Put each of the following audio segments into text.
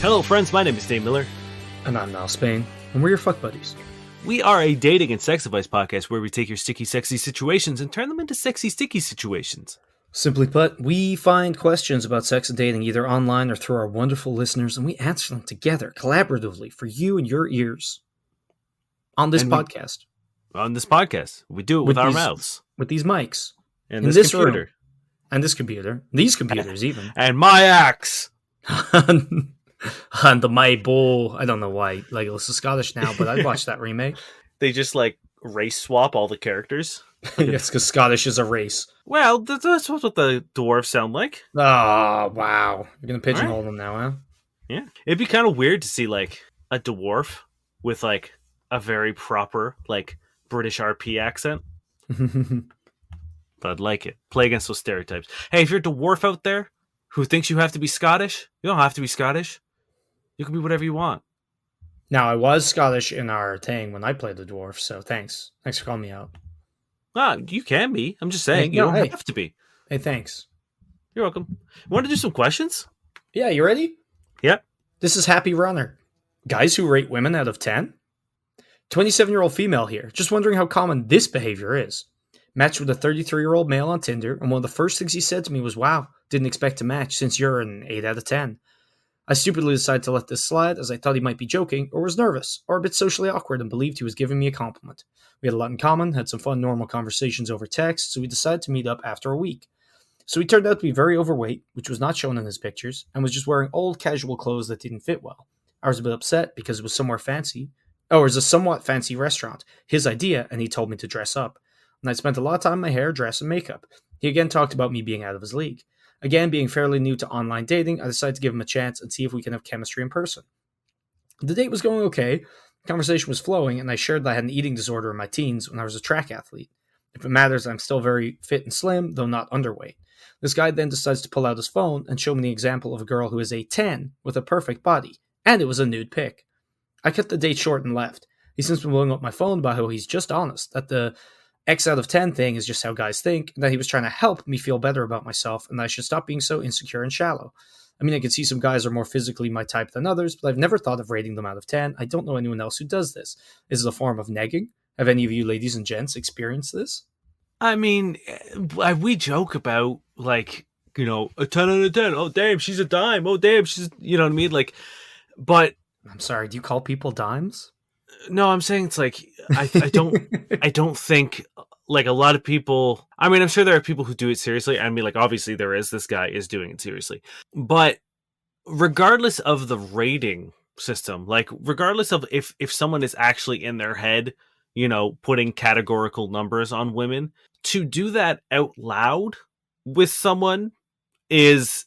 Hello friends, my name is Dave Miller. And I'm Niall Spain, and we're your fuck buddies. We are a dating and sex advice podcast where we take your sticky, sexy situations and turn them into sexy, sticky situations. Simply put, we find questions about sex and dating either online or through our wonderful listeners, and we answer them together, collaboratively, for you and your ears. On this podcast. We do it with our mouths. With these mics. And this computer. Room, and this computer. These computers, even. And my axe! And my bowl. I don't know why Legolas is Scottish now, but I'd watch that remake. They just, race swap all the characters. Yes, because Scottish is a race. Well, that's what the dwarves sound like. Oh, wow. You're going to pigeonhole them now, huh? Yeah. It'd be kind of weird to see, a dwarf with, a very proper, British RP accent. But I'd like it. Play against those stereotypes. Hey, if you're a dwarf out there who thinks you have to be Scottish, you don't have to be Scottish. You can be whatever you want. Now, I was Scottish in our thing when I played the dwarf, so thanks. Thanks for calling me out. You can be. I'm just saying, you don't have to be. Hey, thanks. You're welcome. Want to do some questions? Yeah, you ready? Yep. This is Happy Runner. Guys who rate women out of 10? 27-year-old female here. Just wondering how common this behavior is. Matched with a 33-year-old male on Tinder, and one of the first things he said to me was, "Wow, didn't expect to match since you're an 8 out of 10. I stupidly decided to let this slide as I thought he might be joking or was nervous or a bit socially awkward and believed he was giving me a compliment. We had a lot in common, had some fun normal conversations over text, so we decided to meet up after a week. So he turned out to be very overweight, which was not shown in his pictures, and was just wearing old casual clothes that didn't fit well. I was a bit upset because it was somewhere fancy. Oh, it was a somewhat fancy restaurant. His idea, and he told me to dress up. And I spent a lot of time in my hair, dress, and makeup. He again talked about me being out of his league. Again, being fairly new to online dating, I decided to give him a chance and see if we can have chemistry in person. The date was going okay, the conversation was flowing, and I shared that I had an eating disorder in my teens when I was a track athlete. If it matters, I'm still very fit and slim, though not underweight. This guy then decides to pull out his phone and show me the example of a girl who is a 10 with a perfect body, and it was a nude pic. I cut the date short and left. He's since been blowing up my phone about how he's just honest, that the X out of 10 thing is just how guys think, and that he was trying to help me feel better about myself, and that I should stop being so insecure and shallow. I mean, I can see some guys are more physically my type than others, but I've never thought of rating them out of 10. I don't know anyone else who does this. Is it a form of negging? Have any of you ladies and gents experienced this? I mean, we joke about, a 10 out of 10. Oh, damn, she's a dime. Oh, damn, she's, you know what I mean? But... I'm sorry, do you call people dimes? No, I'm saying it's I don't think a lot of people. I mean, I'm sure there are people who do it seriously. I mean, obviously there is. This guy is doing it seriously, but regardless of the rating system, regardless of if someone is actually in their head, putting categorical numbers on women, to do that out loud with someone is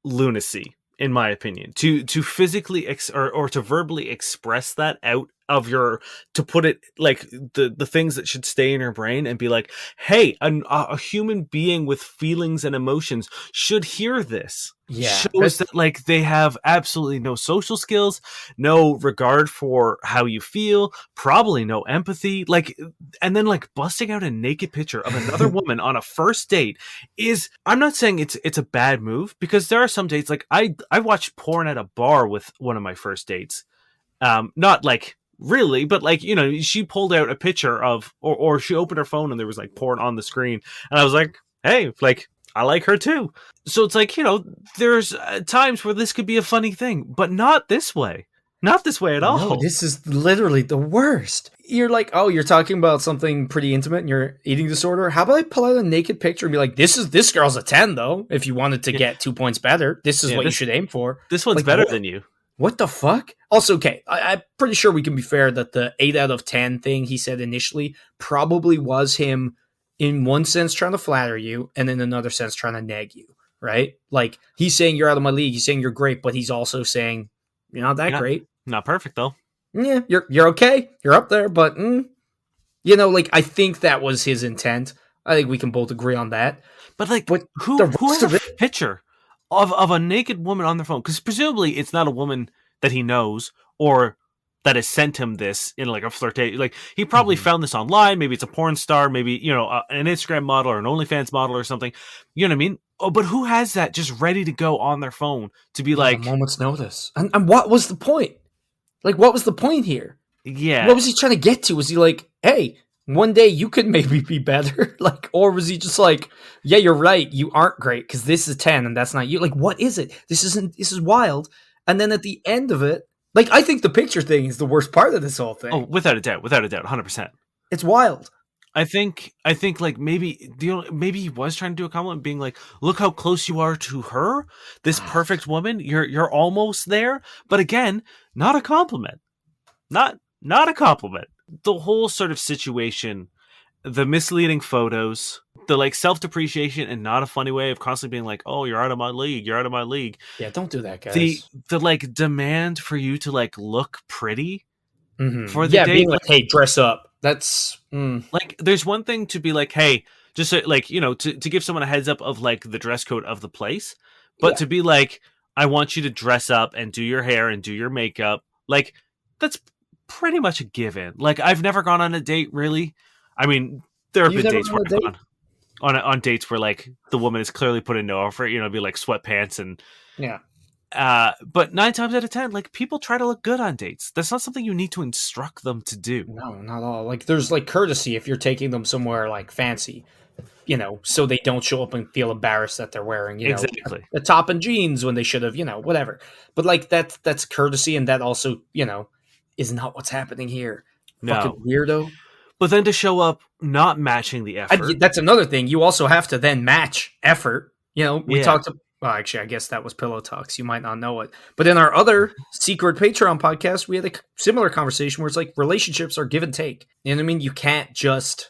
lunacy. In my opinion, to physically or to verbally express that out of to put it the things that should stay in your brain and be like, hey, a human being with feelings and emotions should hear this. Yeah, shows that they have absolutely no social skills, no regard for how you feel, probably no empathy, and then busting out a naked picture of another woman on a first date is, I'm not saying it's a bad move, because there are some dates, I watched porn at a bar with one of my first dates, not really, but she pulled out a picture of, or she opened her phone and there was porn on the screen, and I was like, hey, I like her too. So it's there's times where this could be a funny thing, but not this way. Not this way at all. No, this is literally the worst. You're you're talking about something pretty intimate in your eating disorder. How about I pull out a naked picture and be like, this girl's a 10 though. If you wanted to get 2 points better, this is what you should aim for. This one's better than you. What the fuck? Also, okay, I'm pretty sure we can be fair that the 8 out of 10 thing he said initially probably was him in one sense trying to flatter you, and in another sense trying to nag you, right? He's saying you're out of my league, he's saying you're great, but he's also saying you're not that great. Not perfect though. Yeah, you're okay. You're up there, but I think that was his intent. I think we can both agree on that. But who has a picture of a naked woman on their phone? Because presumably it's not a woman that he knows or that has sent him this in a flirtation. He probably found this online. Maybe it's a porn star. Maybe an Instagram model or an OnlyFans model or something. You know what I mean? Oh, but who has that just ready to go on their phone to be Yeah, a like, moment's notice. And what was the point? Like, what was the point here? What yeah. was he trying to get to? Was he like, hey, one day you could maybe be better? Like, or was he just like, yeah, you're right, you aren't great because this is 10 and that's not you? Like, what is it? This is wild. And then at the end of it, like, I think the picture thing is the worst part of this whole Oh, thing. without a doubt, 100%. It's wild. I think like maybe he was trying to do a compliment, being like, "Look how close you are to her, this perfect woman. You're almost there." But again, not a compliment. Not a compliment. The whole sort of situation, the misleading photos, the like self depreciation and not a funny way of constantly being like, "Oh, you're out of my league. You're out of my league." Yeah, don't do that, The guys. the like demand for you to like look pretty for the Yeah, being date, like, hey, dress up. That's like there's one thing to be like, hey, just like to give someone a heads up of like the dress code of the place, but yeah. to be like, I want you to dress up and do your hair and do your makeup, like that's pretty much a given. Like I've never gone on a date really. I mean, there have You've been never dates gone on where a I've date? gone on dates where like the woman is clearly put in no effort, be like sweatpants and Yeah. but 9 times out of 10, like people try to look good on dates. That's not something you need to instruct them to do. No, not at all. Like, there's like courtesy if you're taking them somewhere like fancy, so they don't show up and feel embarrassed that they're wearing, Exactly. a top and jeans when they should have, whatever. But like that's courtesy, and that also, is not what's happening here. Fucking No. weirdo. But then to show up not matching the effort. That's another thing. You also have to then match effort. We Yeah. talked. Well, actually, I guess that was Pillow Talks. You might not know it, but in our other secret Patreon podcast, we had a similar conversation where it's like relationships are give and take. You know what I mean? You can't just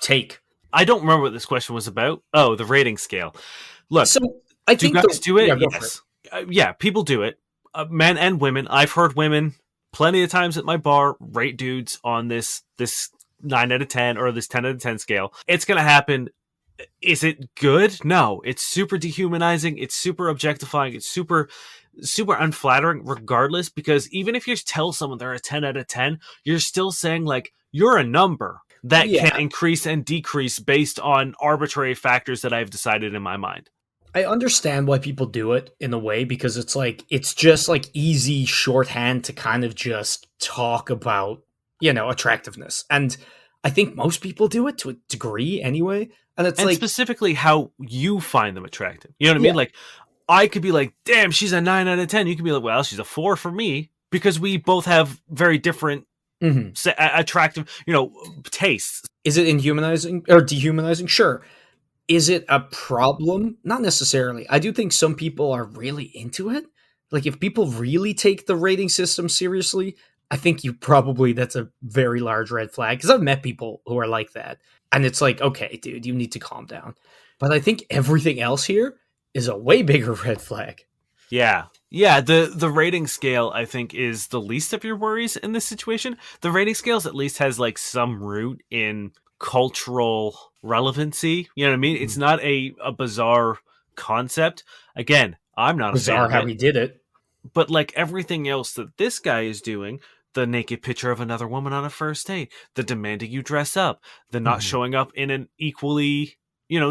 take. I don't remember what this question was about. Oh, the rating scale. Look, So I do think guys do it? yeah, go for it. Yes. Yeah, people do it. Men and women. I've heard women plenty of times at my bar rate dudes on this 9 out of 10 or this 10 out of 10 scale. It's gonna happen. Is it good? No. It's super dehumanizing. It's super objectifying. It's super unflattering regardless, because even if you tell someone they're a 10 out of 10, you're still saying like you're a number that can Yeah, increase and decrease based on arbitrary factors that I've decided in my mind. I understand why people do it in a way because it's like it's just like easy shorthand to kind of just talk about attractiveness, and I think most people do it to a degree anyway. And it's And like, specifically how you find them attractive. You know what I yeah, mean? Like I could be like, damn, she's a 9 out of 10. You could be like, well, she's a 4 for me, because we both have very different mhm. attractive, tastes. Is it inhumanizing or dehumanizing? Sure. Is it a problem? Not necessarily. I do think some people are really into it. Like, if people really take the rating system seriously, I think that's a very large red flag. Because I've met people who are like that. And it's like, okay, dude, you need to calm down. But I think everything else here is a way bigger red flag. Yeah. Yeah, the rating scale I think is the least of your worries in this situation. The rating scales at least has like some root in cultural relevancy. You know what I mean? It's Mhm. not a bizarre concept. Again, I'm not a fan Bizarre of how it, he did it. but like everything else that this guy is doing, the naked picture of another woman on a first date, the demanding you dress up, the not Mhm. showing up in an equally,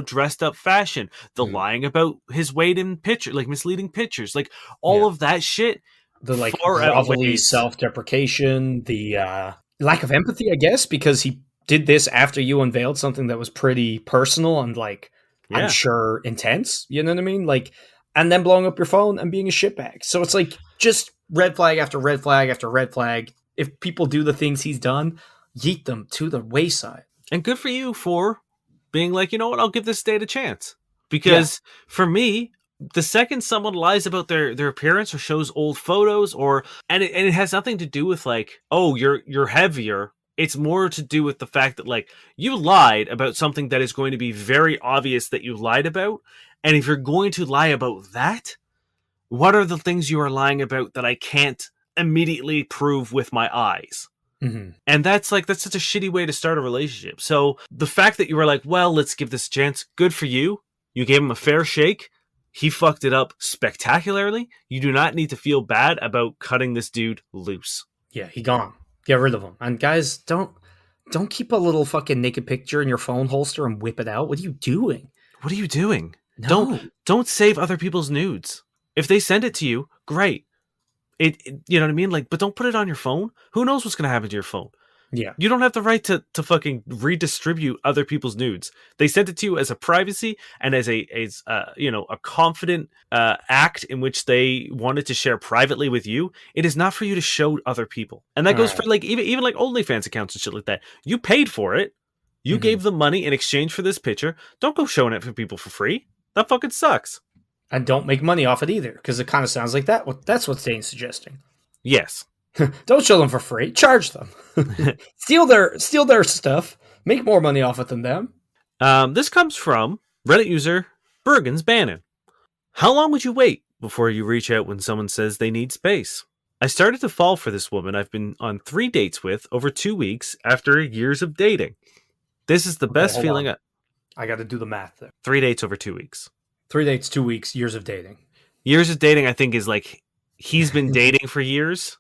dressed up fashion, the Mhm. lying about his weight in picture, like misleading pictures, like all Yeah. of that shit The like far grovelly outweighs. self-deprecation, the lack of empathy, I guess, because he did this after you unveiled something that was pretty personal and like I'm Yeah. sure intense. You know what I mean? Like, and then blowing up your phone and being a shitbag. So it's like just red flag after red flag after red flag. If people do the things he's done, yeet them to the wayside. And good for you for being like, you know what, I'll give this date a chance. Yeah. Because for me, the second someone lies about their appearance or shows old photos, or and it has nothing to do with like, oh, you're heavier. It's more to do with the fact that like you lied about something that is going to be very obvious that you lied about. And if you're going to lie about that, what are the things you are lying about that I can't immediately prove with my eyes? Hmm. And that's such a shitty way to start a relationship. So the fact that you were like, well, let's give this a chance, good for you. You gave him a fair shake. He fucked it up spectacularly. You do not need to feel bad about cutting this dude loose. Yeah, he gone. Get rid of him. And guys, don't keep a little fucking naked picture in your phone holster and whip it out. What are you doing? What are you doing? Don't No. don't save other people's nudes. If they send it to you, great. You know what I mean? Like, but don't put it on your phone. Who knows what's gonna happen to your phone? Yeah. You don't have the right to fucking redistribute other people's nudes. They sent it to you as a privacy and as a confident act in which they wanted to share privately with you. It is not for you to show other people, and that All goes for right. like even like OnlyFans accounts and shit like that. You paid for it. You Mhm. gave them money in exchange for this picture. Don't go showing it for people for free. That fucking sucks. And don't make money off it either, because it kind of sounds like that's what Zane's suggesting. Yes. Don't show them for free. Charge them. Steal their stuff. Make more money off it than them. This comes from Reddit user Bergen's Bannon. How long would you wait before you reach out when someone says they need space? I started to fall for this woman I've been on 3 dates with over 2 weeks after years of dating. This is the Okay, best hold feeling. on. I got to do the math there. 3 dates over 2 weeks. 3 dates, 2 weeks, years of dating. Years of dating, I think, is like he's been dating for years.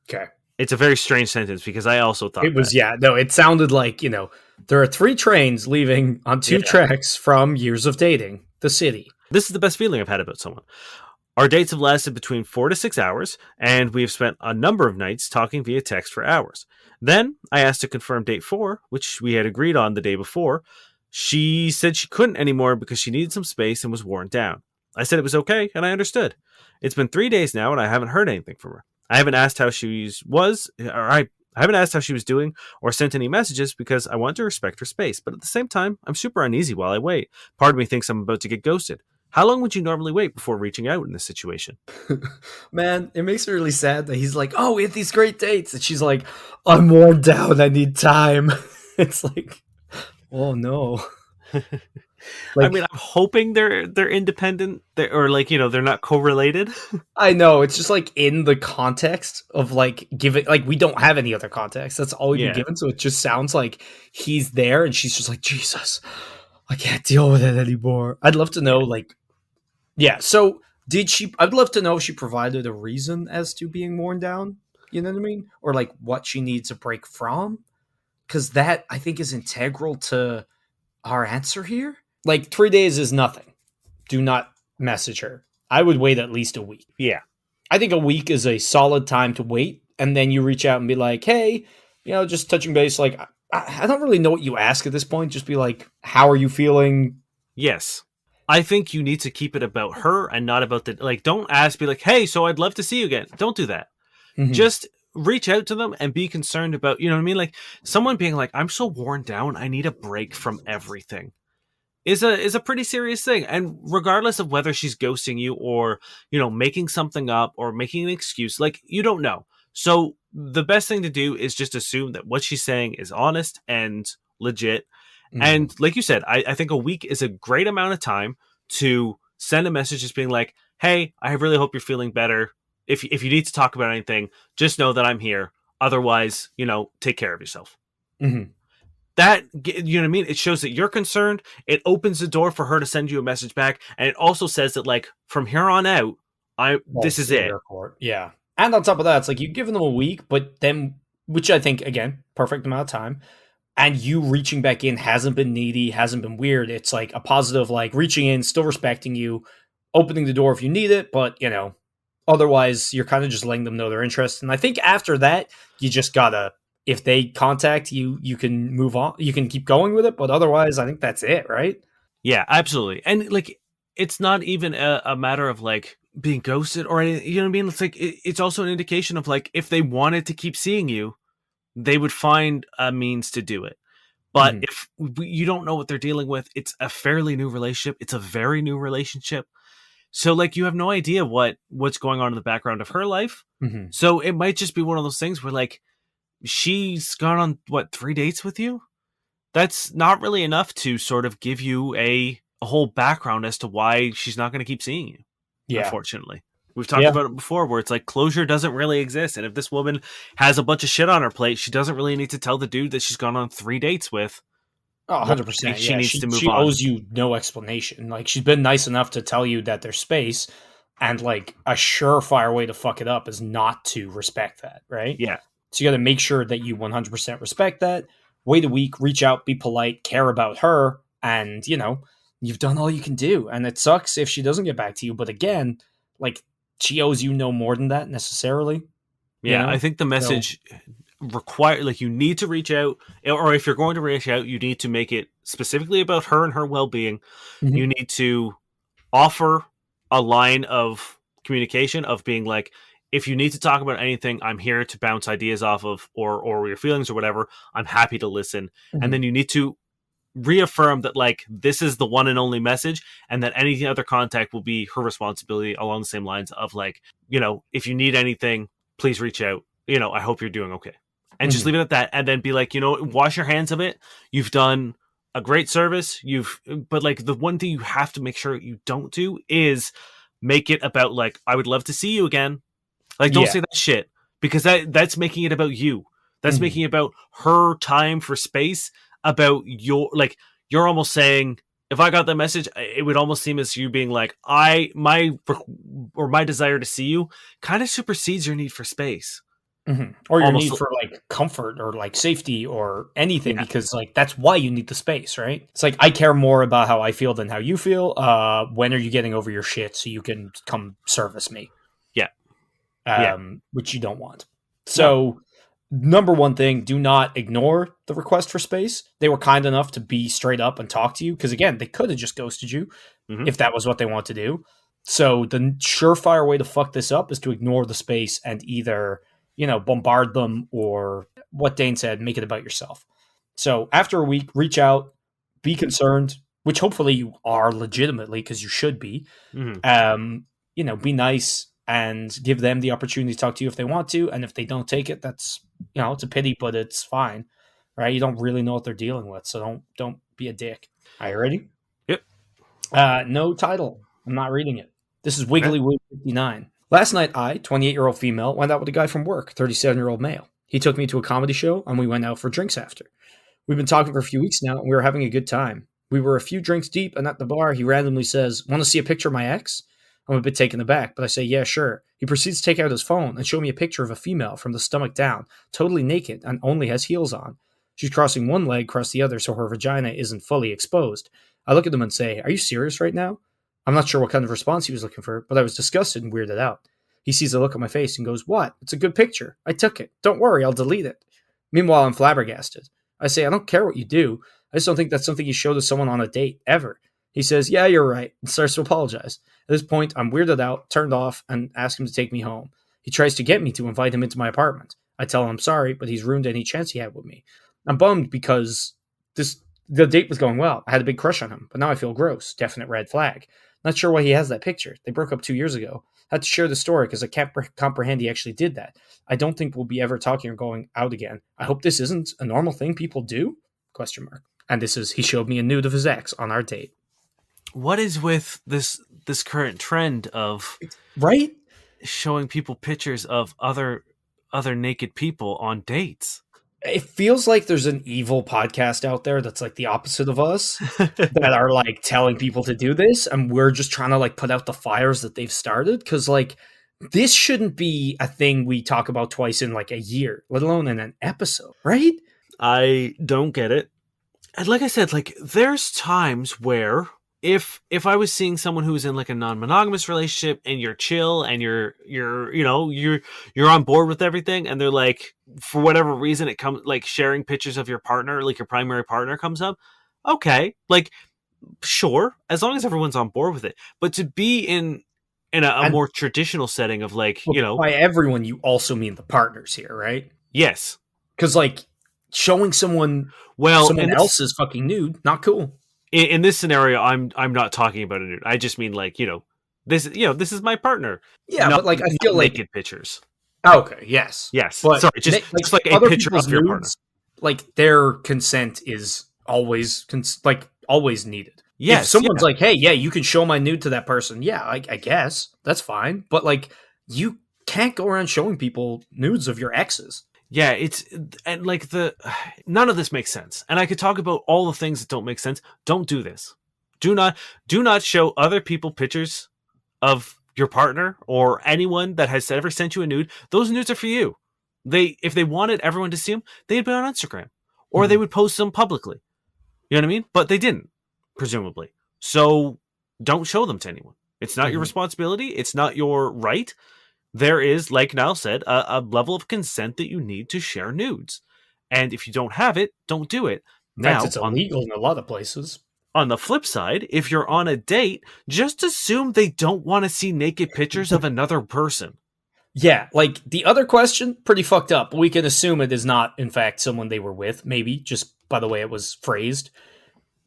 Okay. It's a very strange sentence because I also thought It was, that. yeah, no, it sounded like, there are 3 trains leaving on 2 Yeah. tracks from years of dating the city. This is the best feeling I've had about someone. Our dates have lasted between 4 to 6 hours, and we have spent a number of nights talking via text for hours. Then I asked to confirm date 4, which we had agreed on the day before. She said she couldn't anymore because she needed some space and was worn down. I said it was okay, and I understood. It's been 3 days now, and I haven't heard anything from her. I haven't asked how she was, or I haven't asked how she was doing or sent any messages because I want to respect her space. But at the same time, I'm super uneasy while I wait. Part of me thinks I'm about to get ghosted. How long would you normally wait before reaching out in this situation? Man, it makes me really sad that he's like, oh, we had these great dates. And she's like, I'm worn down. I need time. It's like, oh no. I Like, mean, I'm hoping they're independent, or like they're not correlated. I know it's just like in the context of like giving, like we don't have any other context. That's all we've been Yeah, given. So it just sounds like he's there and she's just like, Jesus, I can't deal with it anymore. I'd love to know, yeah, like, yeah. So did she, I'd love to know if she provided a reason as to being worn down. You know what I mean? Or like what she needs a break from. Cause that I think is integral to our answer here. Like 3 days is nothing. Do not message her. I would wait at least a week. yeah. I think a week is a solid time to wait, and then you reach out and be like, "Hey, just touching base." Like, I don't really know what you ask at this point. Just be like, "How are you feeling?" Yes. I think you need to keep it about her and not about the like. Don't ask, be like, "Hey, so I'd love to see you again." Don't do that. Mhm. Just reach out to them and be concerned about, you know what I mean? Like someone being like, "I'm so worn down. I need a break from everything." Is a pretty serious thing, and regardless of whether she's ghosting you or making something up or making an excuse, like you don't know. So the best thing to do is just assume that what she's saying is honest and legit. Mhm. And like you said, I think a week is a great amount of time to send a message just being like, hey, I really hope you're feeling better. If you need to talk about anything, just know that I'm here. Otherwise, take care of yourself. Mhm. That, you know what I mean? It shows that you're concerned. It opens the door for her to send you a message back, and it also says that like from here on out, this Balls is in it. your court. Yeah. And on top of that, it's like you've given them a week, but then, which I think again, perfect amount of time. And you reaching back in hasn't been needy, hasn't been weird. It's like a positive, like reaching in, still respecting you, opening the door if you need it, but otherwise you're kind of just letting them know they're interested. And I think after that, you just gotta, if they contact you, you can move on, you can keep going with it. But otherwise, I think that's it, right? Yeah, absolutely. And like, it's not even a matter of like being ghosted or anything. You know what I mean? It's like it's also an indication of like if they wanted to keep seeing you, they would find a means to do it. But Hmm. if you don't know what they're dealing with, it's a fairly new relationship. It's a very new relationship. So like you have no idea what's going on in the background of her life. Hmm. So it might just be one of those things where like she's gone on 3 dates with you. That's not really enough to sort of give you a whole background as to why she's not going to keep seeing you. Yeah. Unfortunately, we've talked Yeah. about it before, where it's like closure doesn't really exist, and if this woman has a bunch of shit on her plate, she doesn't really need to tell the dude that she's gone on 3 dates with Oh, why 100%. she Yeah. needs She to move she on. owes you no explanation. Like she's been nice enough to tell you that there's space, and like a surefire way to fuck it up is not to respect that, right? Yeah, So you got to make sure that you 100% respect that. Wait a week, reach out, be polite, care about her, and you've done all you can do, and it sucks if she doesn't get back to you. But again, like, she owes you no more than that necessarily. You Yeah, I know, think the so message require like you need to reach out, or if you're going to reach out, you need to make it specifically about her and her well-being. You mhm, need to offer a line of communication of being like, if you need to talk about anything, I'm here to bounce ideas off of, or your feelings or whatever. I'm happy to listen. And mhm, then you need to reaffirm that like this is the one and only message, and that any other contact will be her responsibility along the same lines of like, if you need anything, please reach out. I hope you're doing okay. And just mhm. leave it at that, and then be like, wash your hands of it. You've done a great service. But like the one thing you have to make sure you don't do is make it about like, I would love to see you again. Like, don't Yeah. say that shit, because that's making it about you. That's Mhm, making it about her time for space, about your like you're almost saying, if I got that message, it would almost seem as you being like, my desire to see you kind of supersedes your need for space. mhm. Or your Almost, need for like comfort or like safety or anything, yeah, because like that's why you need the space, right? It's like I care more about how I feel than how you feel. When are you getting over your shit so you can come service me? yeah, yeah. Which you don't want. No. So, number one thing, do not ignore the request for space. They were kind enough to be straight up and talk to you because, again, they could have just ghosted you Hmm. if that was what they want to do. So, the surefire way to fuck this up is to ignore the space and either, bombard them or what Dane said, make it about yourself. So, after a week, reach out, be concerned, which hopefully you are legitimately because you should be. Hmm. Be nice and give them the opportunity to talk to you if they want to. And if they don't take it, that's, it's a pity, but it's fine. Right. You don't really know what they're dealing with. So don't be a dick. Are you ready? Yep. No title. I'm not reading it. This is Okay. Wiggly Wig 59. Last night, 28-year-old female, went out with a guy from work, 37-year-old male. He took me to a comedy show and we went out for drinks after. We've been talking for a few weeks now and we were having a good time. We were a few drinks deep, and at the bar, he randomly says, "Want to see a picture of my ex?" I'm a bit taken aback, but I say, "Yeah, sure." He proceeds to take out his phone and show me a picture of a female from the stomach down, totally naked, and only has heels on. She's crossing one leg across the other so her vagina isn't fully exposed. I look at him and say, "Are you serious right now?" I'm not sure what kind of response he was looking for, but I was disgusted and weirded out. He sees the look on my face and goes, "What? It's a good picture. I took it. Don't worry, I'll delete it." Meanwhile, I'm flabbergasted. I say, "I don't care what you do. I just don't think that's something you show to someone on a date, ever." He says, "Yeah, you're right," and starts to apologize. At this point, I'm weirded out, turned off, and ask him to take me home. He tries to get me to invite him into my apartment. I tell him I'm sorry, but he's ruined any chance he had with me. I'm bummed because this the date was going well. I had a big crush on him, but now I feel gross. Definite red flag. Not sure why he has that picture. They broke up 2 years ago. I had to share the story because I can't comprehend he actually did that. I don't think we'll be ever talking or going out again. I hope this isn't a normal thing people do? Question mark. And this is, he showed me a nude of his ex on our date. What is with this current trend of Right? showing people pictures of other naked people on dates? It feels like there's an evil podcast out there that's like the opposite of us, that are like telling people to do this, and we're just trying to like put out the fires that they've started, because like this shouldn't be a thing we talk about twice in like a year, let alone in an episode, right? I don't get it. And like I said, like there's times where if I was seeing someone who's in like a non-monogamous relationship and you're chill and you're on board with everything, and they're like, for whatever reason it comes like sharing pictures of your partner, like your primary partner comes up, okay, like sure, as long as everyone's on board with it. But to be in a And more traditional setting of like, by everyone, you also mean the partners here, right? yes, Because like showing someone well, someone else's fucking nude, not cool. in this scenario, I'm not talking about a nude. I just mean like, this is my partner, Yeah, not but like I feel not like, naked pictures. okay, yes, Yes, but sorry, just like like a other picture people's of your partner. nudes, like their consent is always like always needed. If Yes, someone's yeah, like, "Hey, yeah, you can show my nude to that person," yeah, I guess that's fine. But like, you can't go around showing people nudes of your exes. yeah. It's and like the none of this makes sense. And I could talk about all the things that don't make sense. Don't do this. Do not show other people pictures of your partner or anyone that has ever sent you a nude. Those nudes are for you. If they wanted everyone to see them, they'd be on Instagram or they Mhm. would post them publicly. You know what I mean? But they didn't, presumably. So don't show them to anyone. It's not your Mhm. responsibility. It's not your right. There is, like Niall said, a level of consent that you need to share nudes. And if you don't have it, don't do it. In fact, Now, it's illegal in a lot of places. on the flip side, if you're on a date, just assume they don't want to see naked pictures of another person. Yeah, like the other question, pretty fucked up. We can assume it is not, in fact, someone they were with, maybe, just by the way it was phrased.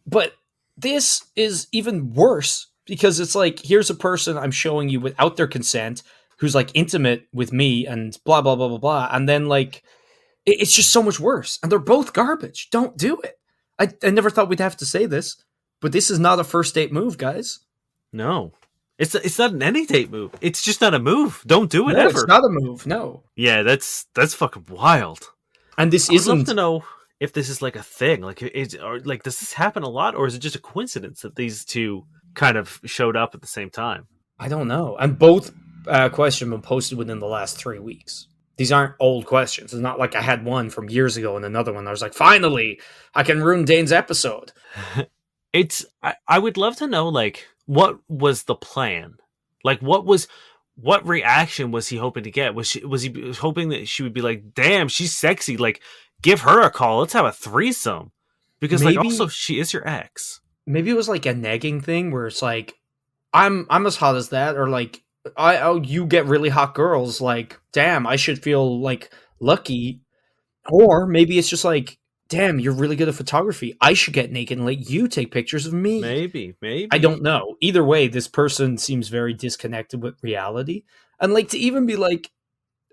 But this is even worse because it's like, here's a person I'm showing you without their consent who's like intimate with me and blah, blah, blah, blah, blah. And then like, it's just so much worse. And they're both garbage. Don't do it. I never thought we'd have to say this, but this is not a first date move, guys. No. It's not an any date move. It's just not a move. Don't do it No, it's ever. not a move. No. Yeah, that's fucking wild. And this I would love isn't. to know if this is like a thing. Like, or like, does this happen a lot, or is it just a coincidence that these two kind of showed up at the same time? I don't know. And both questions have been posted within the last 3 weeks. These aren't old questions. It's not like I had one from years ago and another one. I was like, finally, I can ruin Dane's episode. I would love to know, like, what was the plan? Like, what reaction was he hoping to get? Was he hoping that she would be like, damn, she's sexy, like, give her a call, let's have a threesome? Because like, Maybe also, she is your ex. maybe it was like a negging thing where it's like, I'm as hot as that, or like, you get really hot girls, like, damn, I should feel like lucky. Or maybe it's just like, damn, you're really good at photography. I should get naked and let you take pictures of me. I Maybe. don't know. Either way, this person seems very disconnected with reality. And like to even be like,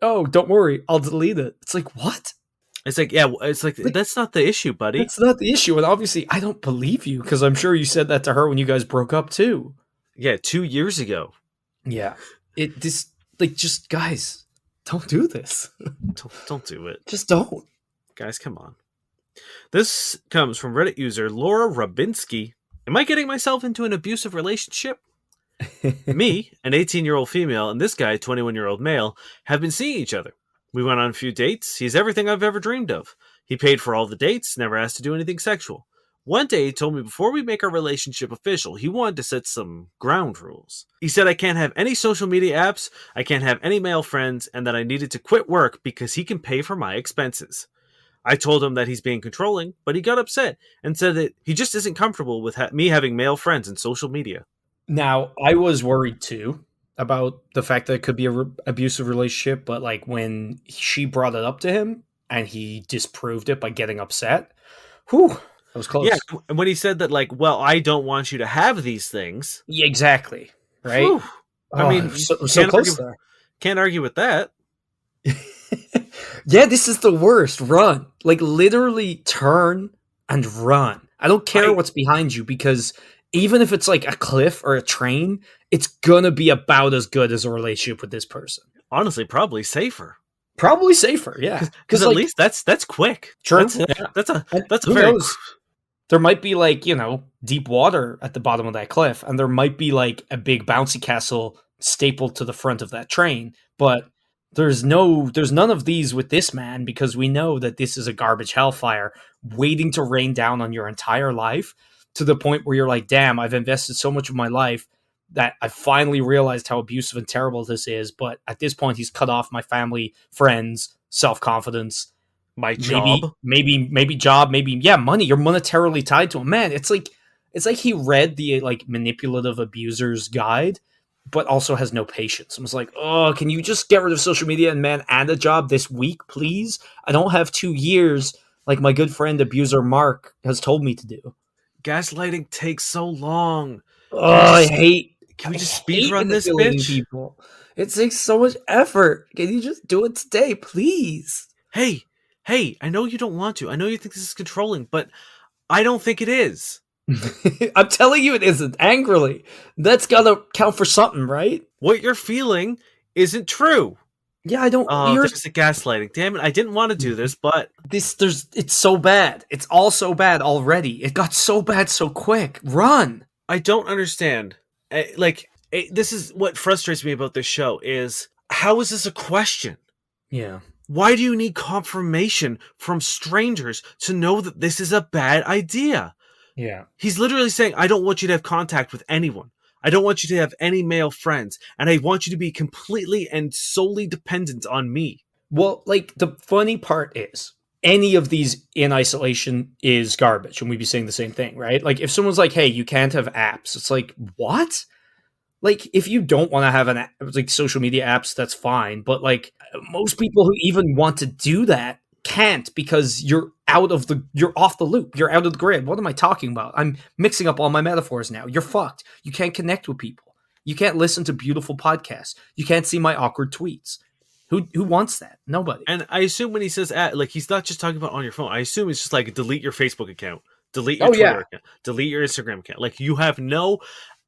oh, don't worry, I'll delete it. It's like, what? It's like, yeah, it's like, Like, that's not the issue, buddy. that's not the issue. And obviously, I don't believe you because I'm sure you said that to her when you guys broke up too. Yeah, 2 years ago. Yeah. This, like, just guys, don't do this. Don't do it. Just don't. Guys, come on. This comes from Reddit user Laura Rabinski. Am I getting myself into an abusive relationship? Me, an 18-year-old female, and this guy, 21-year-old male, have been seeing each other. We went on a few dates. He's everything I've ever dreamed of. He paid for all the dates, never asked to do anything sexual. One day, he told me before we make our relationship official, he wanted to set some ground rules. He said I can't have any social media apps, I can't have any male friends, and that I needed to quit work because he can pay for my expenses. I told him that he's being controlling, but he got upset and said that he just isn't comfortable with me having male friends and social media. Now, I was worried too about the fact that it could be an abusive relationship, but like when she brought it up to him and he disproved it by getting upset, whew, that was close. Yeah, and when he said that, like, well, I don't want you to have these things. Yeah, exactly. Right? Whew, I mean, so close there. Can't argue with that. Yeah, this is the worst. Run. Like, literally turn and run. I don't care what's behind you because even if it's like a cliff or a train, it's gonna be about as good as a relationship with this person. Honestly, probably safer. Probably safer, yeah. Because at least that's quick. True. That's a Who very knows? There might be like, deep water at the bottom of that cliff, and there might be like a big bouncy castle stapled to the front of that train, but there's none of these with this man because we know that this is a garbage hellfire waiting to rain down on your entire life to the point where you're like, damn, I've invested so much of my life that I finally realized how abusive and terrible this is. But at this point, he's cut off my family, friends, self-confidence, my job, maybe job, money. You're monetarily tied to him, man. It's like he read the like manipulative abuser's guide, but also has no patience. I was like, oh, can you just get rid of social media and a job this week, please? I don't have 2 years like my good friend abuser Mark has told me to do. Gaslighting takes so long. Oh, Can we just speed run this bitch? People. It takes so much effort. Can you just do it today, please? Hey, I know you don't want to. I know you think this is controlling, but I don't think it is. I'm telling you it isn't, angrily. That's gotta count for something, right? What you're feeling isn't true. Yeah, I don't. Oh, there's the gaslighting. Damn it! I didn't want to do this, but it's so bad. It's all so bad already. It got so bad so quick. Run. I don't understand. This is what frustrates me about this show: is how is this a question? Yeah. Why do you need confirmation from strangers to know that this is a bad idea? Yeah. He's literally saying, I don't want you to have contact with anyone. I don't want you to have any male friends. And I want you to be completely and solely dependent on me. Well, like the funny part is any of these in isolation is garbage, and we'd be saying the same thing, right? Like if someone's like, "Hey, you can't have apps," it's like, what? Like if you don't want to have an like social media apps, that's fine. But like most people who even want to do that can't because you're off the loop. You're out of the grid. What am I talking about? I'm mixing up all my metaphors now. You're fucked. You can't connect with people. You can't listen to beautiful podcasts. You can't see my awkward tweets. Who wants that? Nobody. And I assume when he says like, he's not just talking about on your phone. I assume it's just like delete your Facebook account, delete your Oh Twitter yeah. account, delete your Instagram account. Like you have no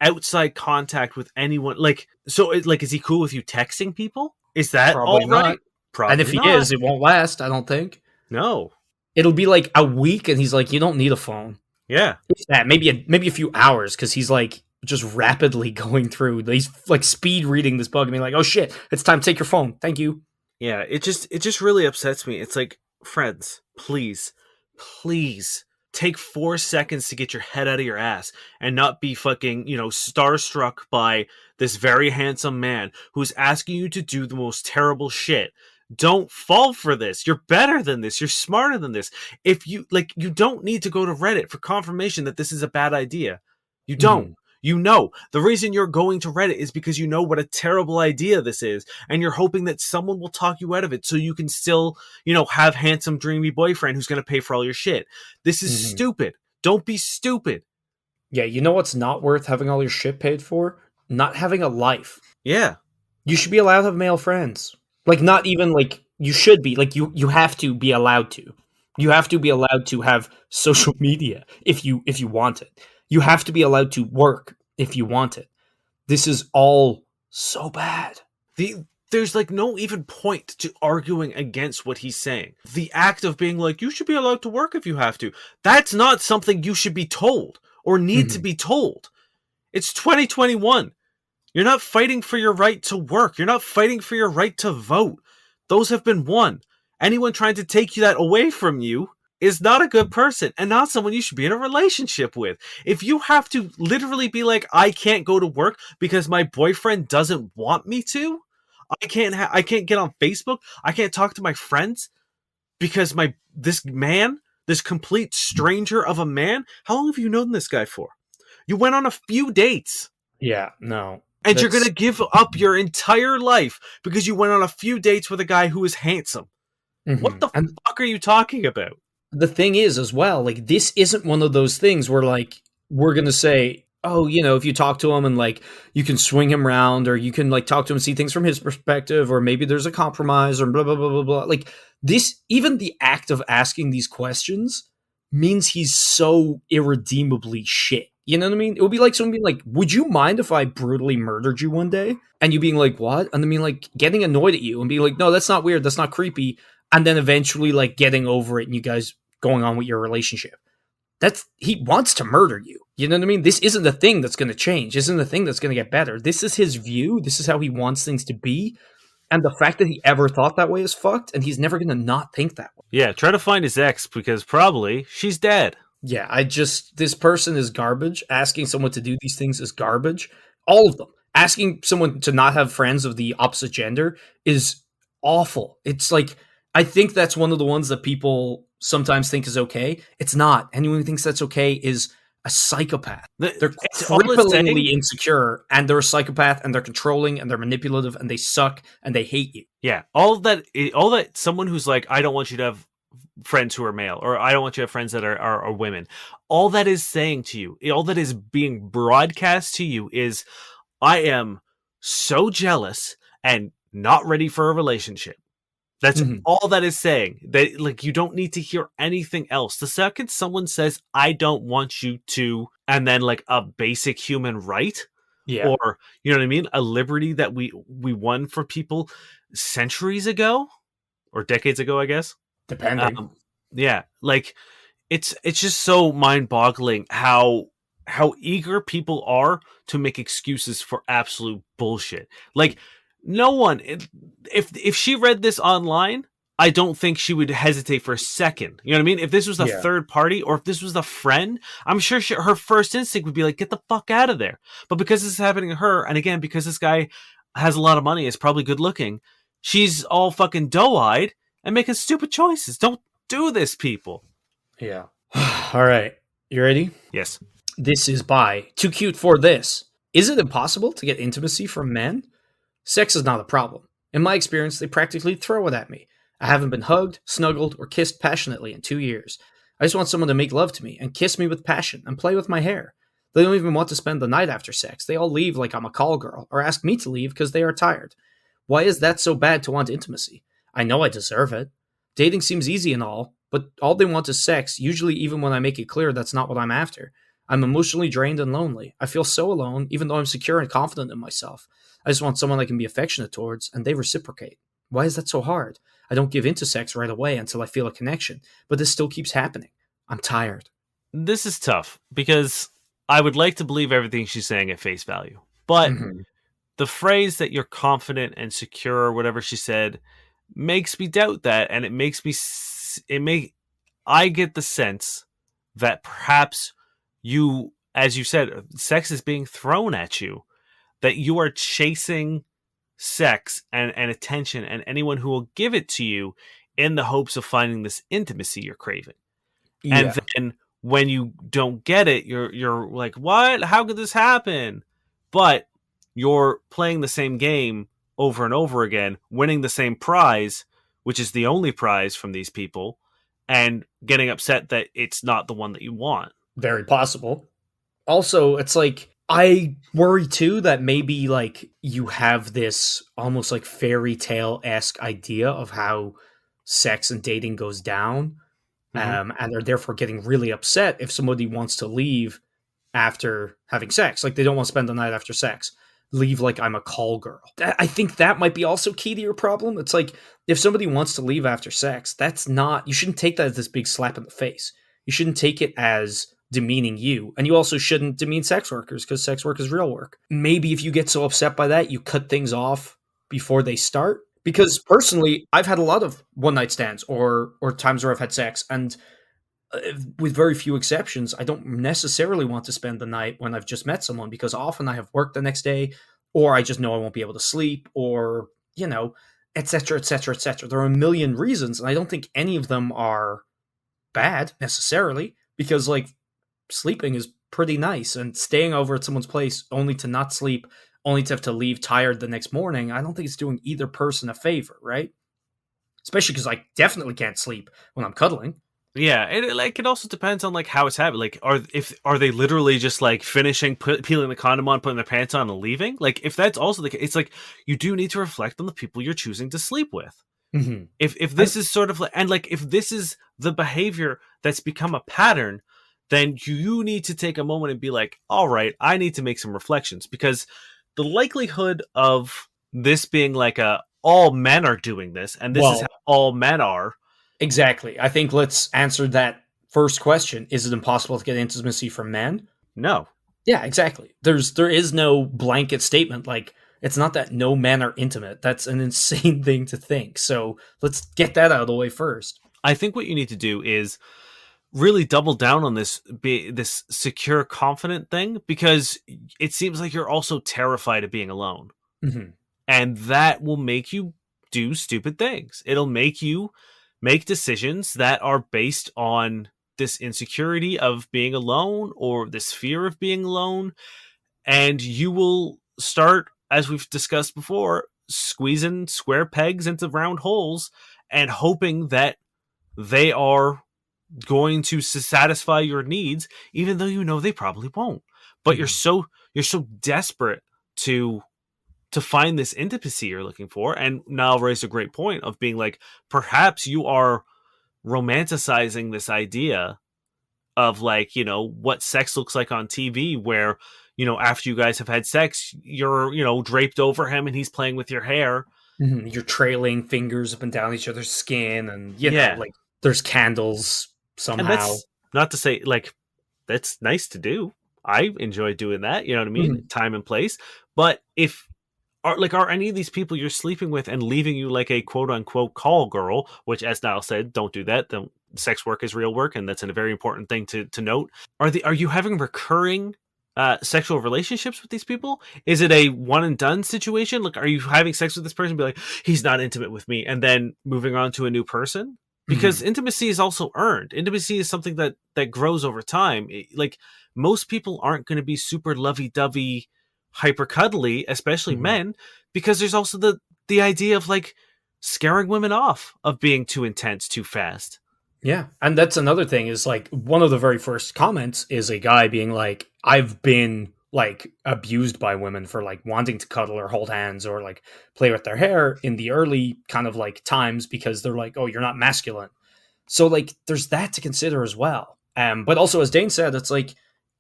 outside contact with anyone. Like, so like, is he cool with you texting people? Is that Probably all right? not. And if Probably he not. is, it won't last, I don't think. No. It'll be like a week and he's like, you don't need a phone. Yeah. If that, maybe a few hours because he's like just rapidly going through. He's like speed reading this book and being like, oh shit, it's time to take your phone. Thank you. Yeah. It just really upsets me. It's like, friends, please take 4 seconds to get your head out of your ass and not be fucking, starstruck by this very handsome man who's asking you to do the most terrible shit. Don't fall for this. You're better than this. You're smarter than this. If you you don't need to go to Reddit for confirmation that this is a bad idea. You don't. Mhm. You know. The reason you're going to Reddit is because you know what a terrible idea this is, and you're hoping that someone will talk you out of it so you can still, have handsome, dreamy boyfriend who's going to pay for all your shit. This is Mhm. stupid. Don't be stupid. Yeah, you know what's not worth having all your shit paid for? Not having a life. Yeah. You should be allowed to have male friends. Like not even like you should be. Like you have to be allowed to. You have to be allowed to have social media if you want it. You have to be allowed to work if you want it. This is all so bad. There's like no even point to arguing against what he's saying. The act of being like, you should be allowed to work if you have to. That's not something you should be told or need to Mhm. be told. It's 2021. You're not fighting for your right to work. You're not fighting for your right to vote. Those have been won. Anyone trying to take you that away from you is not a good person and not someone you should be in a relationship with. If you have to literally be like, I can't go to work because my boyfriend doesn't want me to, I can't get on Facebook, I can't talk to my friends because this complete stranger of a man, how long have you known this guy for? You went on a few dates. Yeah, no. And you're That's going to give up your entire life because you went on a few dates with a guy who is handsome. What Mhm. the And fuck are you talking about? the thing is as well, like this isn't one of those things where like we're gonna say, oh, if you talk to him and like you can swing him around or you can like talk to him, see things from his perspective, or maybe there's a compromise or blah blah blah blah blah. Like this, even the act of asking these questions means he's so irredeemably shit. You know what I mean? It would be like someone being like, "Would you mind if I brutally murdered you one day?" And you being like, "What?" And then being like, getting annoyed at you and being like, "No, that's not weird. That's not creepy." And then eventually like getting over it and you guys going on with your relationship. That's he wants to murder you. You know what I mean? This isn't the thing that's going to change. This isn't the thing that's going to get better. This is his view. This is how he wants things to be. And the fact that he ever thought that way is fucked, and he's never going to not think that way. Yeah, try to find his ex because probably she's dead. Yeah, this person is garbage. Asking someone to do these things is garbage. All of them. Asking someone to not have friends of the opposite gender is awful. It's like, I think that's one of the ones that people sometimes think is okay. It's not. Anyone who thinks that's okay is a psychopath. They're It's all it's saying. cripplingly insecure and they're a psychopath and they're controlling and they're manipulative and they suck and they hate you. Yeah, all that someone who's like, I don't want you to have friends who are male, or I don't want you to have friends that are women. All that is saying to you, all that is being broadcast to you is, I am so jealous and not ready for a relationship. That's Mhm. all that is saying. That like you don't need to hear anything else. The second someone says, I don't want you to, and then like a basic human right, Yeah, or you know what I mean, a liberty that we won for people centuries ago or decades ago, I guess. depending. Yeah, like it's just so mind-boggling how eager people are to make excuses for absolute bullshit. Like no one, if she read this online, I don't think she would hesitate for a second. You know what I mean? If this was a Yeah. third party or if this was a friend, I'm sure her first instinct would be like, get the fuck out of there. But because this is happening to her, and again, because this guy has a lot of money, is probably good looking, she's all fucking doe eyed and making stupid choices. Don't do this, people. Yeah. All right. You ready? Yes. This is by Too Cute for This. Is it impossible to get intimacy from men? Sex is not a problem. In my experience, they practically throw it at me. I haven't been hugged, snuggled, or kissed passionately in 2 years. I just want someone to make love to me and kiss me with passion and play with my hair. They don't even want to spend the night after sex. They all leave like I'm a call girl or ask me to leave because they are tired. Why is that so bad to want intimacy? I know I deserve it. Dating seems easy and all, but all they want is sex, usually even when I make it clear that's not what I'm after. I'm emotionally drained and lonely. I feel so alone, even though I'm secure and confident in myself. I just want someone I can be affectionate towards, and they reciprocate. Why is that so hard? I don't give into sex right away until I feel a connection, but this still keeps happening. I'm tired. This is tough because I would like to believe everything she's saying at face value. But Mm-hmm. the phrase that you're confident and secure, or whatever she said, makes me doubt that. And it makes me, I get the sense that perhaps you, as you said, sex is being thrown at you, that you are chasing sex and attention and anyone who will give it to you in the hopes of finding this intimacy you're craving. And Yeah, then when you don't get it, you're like, what? How could this happen? But you're playing the same game over and over again, winning the same prize, which is the only prize from these people, and getting upset that it's not the one that you want. very possible. Also, it's like I worry too that maybe like you have this almost like fairy tale esque idea of how sex and dating goes down, Mm-hmm. and are therefore getting really upset if somebody wants to leave after having sex. Like they don't want to spend the night after sex. Leave like I'm a call girl. I think that might be also key to your problem. It's like if somebody wants to leave after sex, that's not, you shouldn't take that as this big slap in the face. You shouldn't take it as demeaning you. And you also shouldn't demean sex workers because sex work is real work. Maybe if you get so upset by that, you cut things off before they start. Because personally, I've had a lot of one night stands or times where I've had sex, and with very few exceptions, I don't necessarily want to spend the night when I've just met someone because often I have work the next day, or I just know I won't be able to sleep, or you know, etc., etc., etc. There are a million reasons, and I don't think any of them are bad necessarily because like sleeping is pretty nice, and staying over at someone's place only to not sleep, only to have to leave tired the next morning, I don't think it's doing either person a favor, right? Especially because I definitely can't sleep when I'm cuddling. Yeah, it also depends on like how it's happening. Like, are they literally just like finishing peeling the condom on, putting their pants on, and leaving? Like, if that's also the case, it's like you do need to reflect on the people you're choosing to sleep with. Mm-hmm. If this is sort of like, and like if this is the behavior that's become a pattern, then you need to take a moment and be like, all right, I need to make some reflections, because the likelihood of this being like a all men are doing this and this is how Well, all men are. exactly. I think let's answer that first question. Is it impossible to get intimacy from men? No. Yeah, exactly. There is no blanket statement like it's not that no men are intimate. That's an insane thing to think. So let's get that out of the way first. I think what you need to do is really double down on this secure, confident thing, because it seems like you're also terrified of being alone, Mm-hmm. and that will make you do stupid things. It'll make you make decisions that are based on this insecurity of being alone or this fear of being alone, and you will start, as we've discussed before, squeezing square pegs into round holes and hoping that they are going to satisfy your needs, even though you know they probably won't. But Mm-hmm. you're so desperate to find this intimacy you're looking for. And Niall raised a great point of being like, perhaps you are romanticizing this idea of like, what sex looks like on TV, where, after you guys have had sex, you're, draped over him and he's playing with your hair. Mm-hmm. You're trailing fingers up and down each other's skin, and Yeah. like there's candles And somehow. that's not to say like that's nice to do. I enjoy doing that, you know what I mean? Mm-hmm. Time and place. But if are any of these people you're sleeping with and leaving you like a quote unquote call girl, which, as Niall said, don't do that. Don't, sex work is real work, and that's a very important thing to note. Are you having recurring sexual relationships with these people? Is it a one and done situation? Like, are you having sex with this person, be like, he's not intimate with me, and then moving on to a new person? Because Mhm. intimacy is also earned. Intimacy is something that grows over time. Like, most people aren't going to be super lovey dovey, hyper cuddly, especially Mhm. men, because there's also the idea of like scaring women off of being too intense too fast. Yeah. And that's another thing is like one of the very first comments is a guy being like, I've been like abused by women for like wanting to cuddle or hold hands or like play with their hair in the early kind of like times because they're like, oh, you're not masculine. So like there's that to consider as well. But also as Dane said, it's like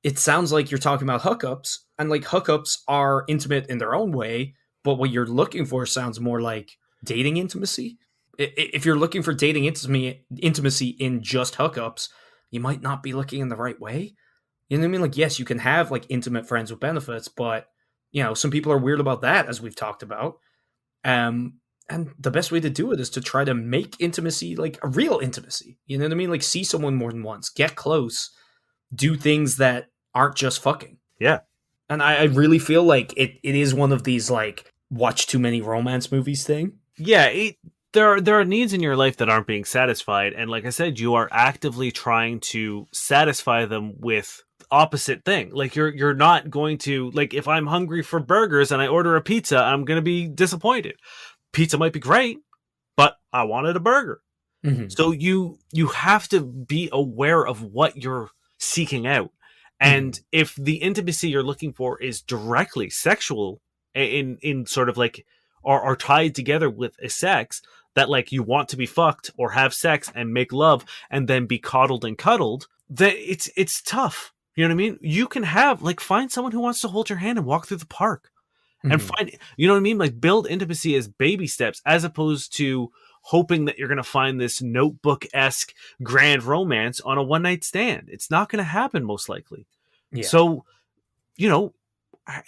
it sounds like you're talking about hookups, and like hookups are intimate in their own way, but what you're looking for sounds more like dating intimacy. If you're looking for dating intimacy in just hookups, you might not be looking in the right way. You know what I mean? Like, yes, you can have like intimate friends with benefits, but some people are weird about that, as we've talked about. Um, and the best way to do it is to try to make intimacy like a real intimacy. You know what I mean? Like, see someone more than once, get close, do things that aren't just fucking. Yeah. And I really feel like it is one of these like watch too many romance movies thing. Yeah, there are needs in your life that aren't being satisfied, and like I said, you are actively trying to satisfy them with opposite thing. Like, you're not going to, like, if I'm hungry for burgers and I order a pizza, I'm going to be disappointed. Pizza might be great, but I wanted a burger. Hmm. So you have to be aware of what you're seeking out. And Hmm. if the intimacy you're looking for is directly sexual, in sort of like, are tied together with a sex, that like you want to be fucked or have sex and make love and then be coddled and cuddled, that it's tough. You know what I mean? You can have, like, find someone who wants to hold your hand and walk through the park, and Hmm. find, you know what I mean? Like, build intimacy as baby steps, as opposed to hoping that you're going to find this notebook-esque grand romance on a one night stand. It's not going to happen, most likely. Yeah. So, you know,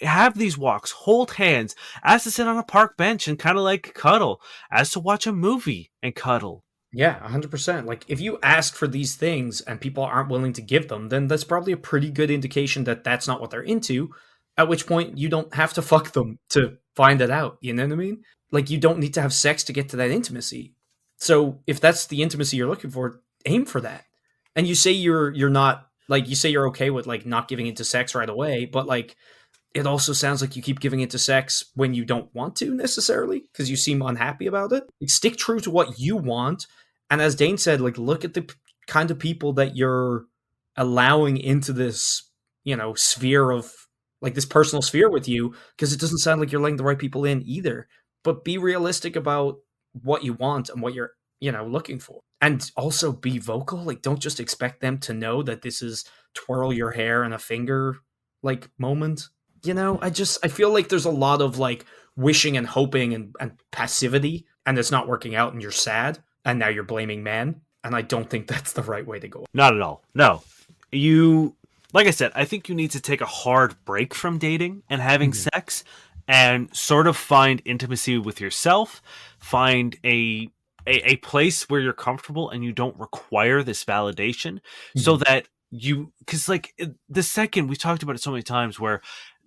have these walks, hold hands, ask to sit on a park bench and kind of like cuddle, as to watch a movie and cuddle. Yeah, 100%. Like, if you ask for these things and people aren't willing to give them, then that's probably a pretty good indication that that's not what they're into, at which point you don't have to fuck them to find it out. You know what I mean? Like, you don't need to have sex to get to that intimacy. So, if that's the intimacy you're looking for, aim for that. And you say you're not, like, you say you're okay with, like, not giving into sex right away, but, like, it also sounds like you keep giving into sex when you don't want to necessarily because you seem unhappy about it. Like, stick true to what you want, and as Dane said, like look at the kind of people that you're allowing into this, sphere of like this personal sphere with you, because it doesn't sound like you're letting the right people in either. But be realistic about what you want and what you're, looking for. And also be vocal. Like, don't just expect them to know that this is twirl your hair and a finger like moment. I feel like there's a lot of like wishing and hoping and passivity, and it's not working out and you're sad and now you're blaming men, and I don't think that's the right way to go. Not at all. No. You, like I said, I think you need to take a hard break from dating and having Mhm. sex and sort of find intimacy with yourself, find a place where you're comfortable and you don't require this validation, so Mhm. that you, because like the second, we talked about it so many times, where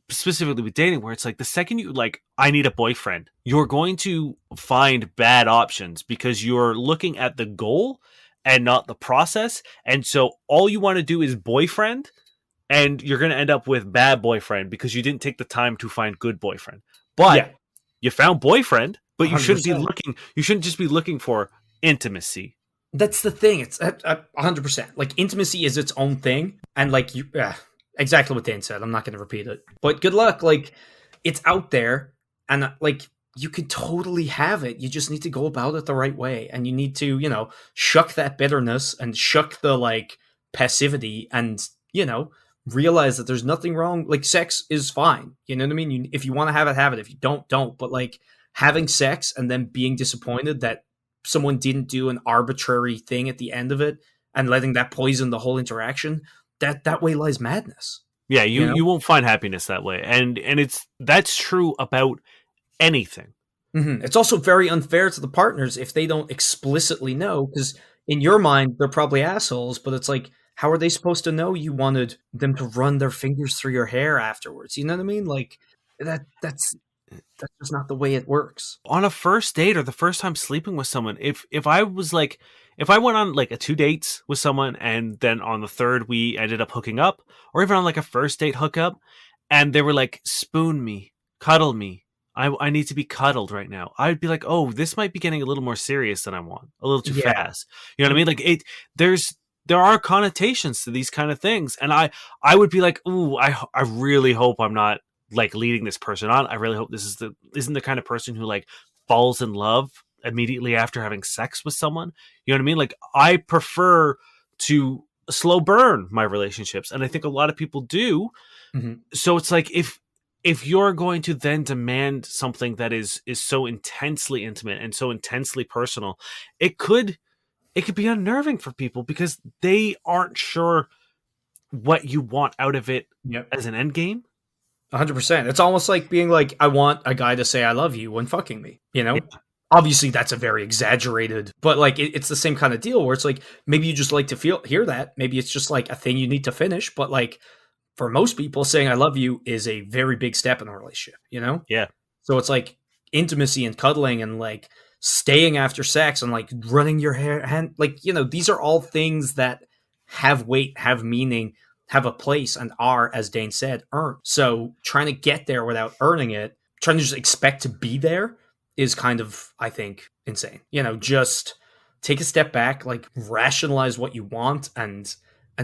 specifically with dating, where it's like the second you like, I need a boyfriend, you're going to find bad options because you're looking at the goal and not the process. And so all you want to do is boyfriend, and you're going to end up with bad boyfriend because you didn't take the time to find good boyfriend. But Yeah, you found boyfriend, but you shouldn't be 100%. looking, you shouldn't just be looking for intimacy. That's the thing. It's 100%. Like, intimacy is its own thing, and like exactly what Dan said. I'm not going to repeat it, but good luck. Like, it's out there, and like you can totally have it. You just need to go about it the right way, and you need to, shuck that bitterness and shuck the like passivity, and realize that there's nothing wrong. Like, sex is fine. You know what I mean? If you want to have it, have it. If you don't. But like having sex and then being disappointed that someone didn't do an arbitrary thing at the end of it and letting that poison the whole interaction, that way lies madness. Yeah, You know? you won't find happiness that way. And it's, that's true about anything. It's also very unfair to the partners if they don't explicitly know, because in your mind they're probably assholes, but it's like, how are they supposed to know you wanted them to run their fingers through your hair afterwards? You know what I mean? Like that's just not the way it works. On a first date or the first time sleeping with someone, if I was like, if I went on like a 2 dates with someone and then on the third we ended up hooking up, or even on like a first date hookup, and they were like, spoon me, cuddle me, I need to be cuddled right now, I'd be like, oh, this might be getting a little more serious than I want, a little too Yeah. fast. You know what I mean? Like there are connotations to these kind of things, and I would be like, ooh, I really hope I'm not like leading this person on. I really hope this isn't the kind of person who like falls in love immediately after having sex with someone. You know what I mean? Like, I prefer to slow burn my relationships, and I think a lot of people do. Mm-hmm. So it's like, if you're going to then demand something that is so intensely intimate and so intensely personal, it could be unnerving for people because they aren't sure what you want out of it Yep. as an end game. 100%. It's almost like being like, I want a guy to say I love you when fucking me, you know? Yeah. Obviously, that's a very exaggerated, but like it's the same kind of deal where it's like, maybe you just like to hear that. Maybe it's just like a thing you need to finish, but like for most people, saying I love you is a very big step in a relationship, you know? Yeah. So it's like intimacy and cuddling and like staying after sex and like running your hair hand, like, you know, these are all things that have weight, have meaning, have a place, and are, as Dane said, earned. So trying to get there without earning it, trying to just expect to be there is kind of, I think, insane. You know, just take a step back, like rationalize what you want, and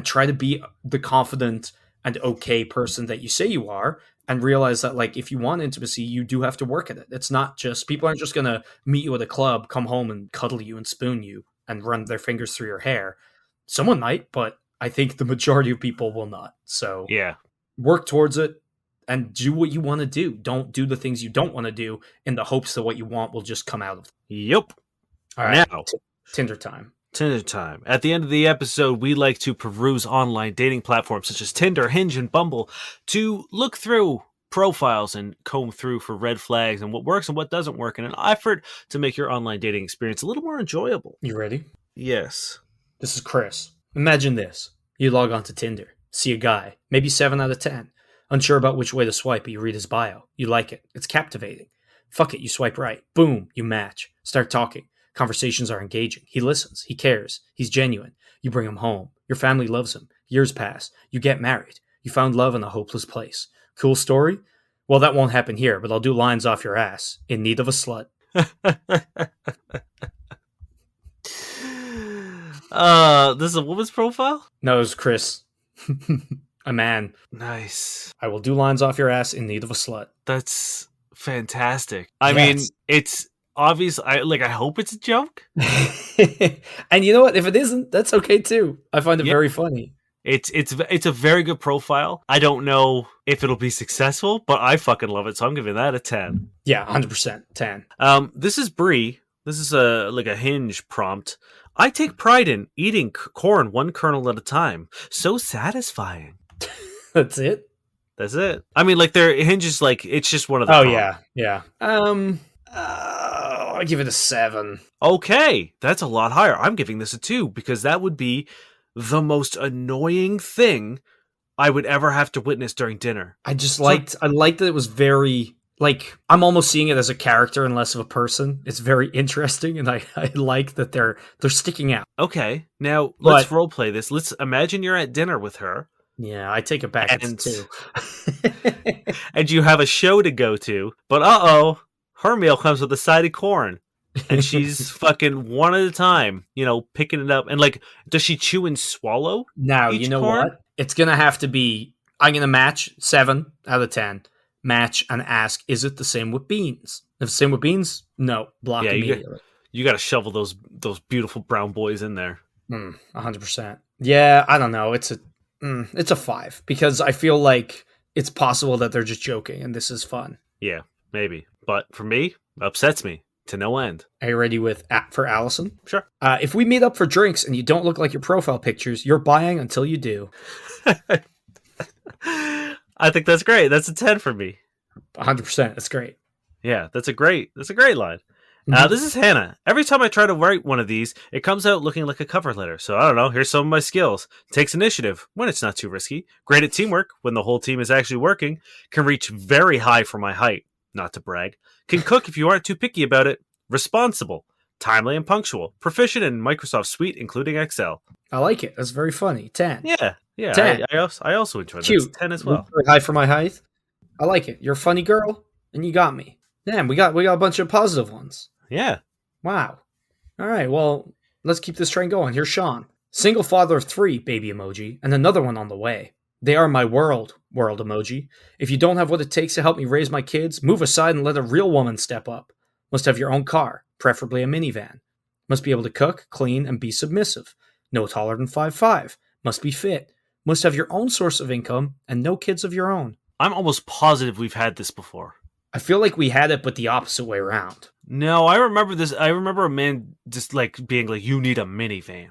try to be the confident and okay person that you say you are, and realize that like if you want intimacy, you do have to work at it. It's not just, people aren't just gonna meet you at a club, come home and cuddle you and spoon you and run their fingers through your hair. Someone might, but I think the majority of people will not. So Yeah. work towards it and do what you want to do. Don't do the things you don't want to do in the hopes that what you want will just come out of it. Yep. All right. Now, Tinder time. Tinder time. At the end of the episode, we like to peruse online dating platforms such as Tinder, Hinge, and Bumble to look through profiles and comb through for red flags and what works and what doesn't work in an effort to make your online dating experience a little more enjoyable. You ready? Yes. This is Chris. Imagine this. You log on to Tinder, see a guy, maybe 7 out of 10. Unsure about which way to swipe, but you read his bio. You like it. It's captivating. Fuck it, you swipe right. Boom, you match. Start talking. Conversations are engaging. He listens. He cares. He's genuine. You bring him home. Your family loves him. Years pass. You get married. You found love in a hopeless place. Cool story? Well, that won't happen here, but I'll do lines off your ass. In need of a slut. This is a woman's profile? No, it was Chris. A man. Nice. I will do lines off your ass in need of a slut. That's fantastic. I mean, it's obvious. I hope it's a joke. And you know what? If it isn't, that's okay too. I find it very funny. It's a very good profile. I don't know if it'll be successful, but I fucking love it, so I'm giving that a 10. Yeah, 100%. 10. This is Brie. This is a Hinge prompt. I take pride in eating corn one kernel at a time. So satisfying. That's it? That's it. I mean, like, their Hinge is like, it's just one of the prompts. Yeah. I'll give it a 7. Okay, that's a lot higher. I'm giving this a 2 because that would be the most annoying thing I would ever have to witness during dinner. I liked that it was very, like, I'm almost seeing it as a character and less of a person. It's very interesting, and I like that they're sticking out. Okay, now let's roleplay this. Let's imagine you're at dinner with her. Yeah, I take it back. It's 2. And you have a show to go to, but her meal comes with a side of corn. And she's fucking one at a time, picking it up. And like, does she chew and swallow? Now, you know corn? What? It's going to have to be, I'm going to match 7 out of 10. Match and ask, is it the same with beans? If it's the same with beans, no. Block immediately. You got to shovel those beautiful brown boys in there. 100%. Yeah, I don't know. It's a 5 because I feel like it's possible that they're just joking and this is fun. Yeah, maybe. But for me, upsets me to no end. Are you ready for Allison? Sure. If we meet up for drinks and you don't look like your profile pictures, you're buying until you do. I think that's great. That's a 10 for me. 100%. That's great. Yeah, that's a great line. Mhm. This is Hannah. Every time I try to write one of these, it comes out looking like a cover letter. So I don't know. Here's some of my skills. Takes initiative when it's not too risky. Great at teamwork when the whole team is actually working. Can reach very high for my height. Not to brag. Can cook if you aren't too picky about it. Responsible. Timely and punctual. Proficient in Microsoft Suite, including Excel. I like it. That's very funny. 10. Yeah, yeah. 10. I also enjoyed that. That's Cute. 10 as Really well. high for my height. I like it. You're a funny girl, and you got me. Damn, we got a bunch of positive ones. Yeah. Wow. All right, well, let's keep this train going. Here's Sean. Single father of 3, baby emoji, and another one on the way. They are my world emoji. If you don't have what it takes to help me raise my kids, move aside and let a real woman step up. Must have your own car, preferably a minivan. Must be able to cook, clean, and be submissive. No taller than 5'5". Must be fit. Must have your own source of income and no kids of your own. I'm almost positive we've had this before. I feel like we had it, but the opposite way around. No, I remember this. I remember a man just like being like, "You need a minivan."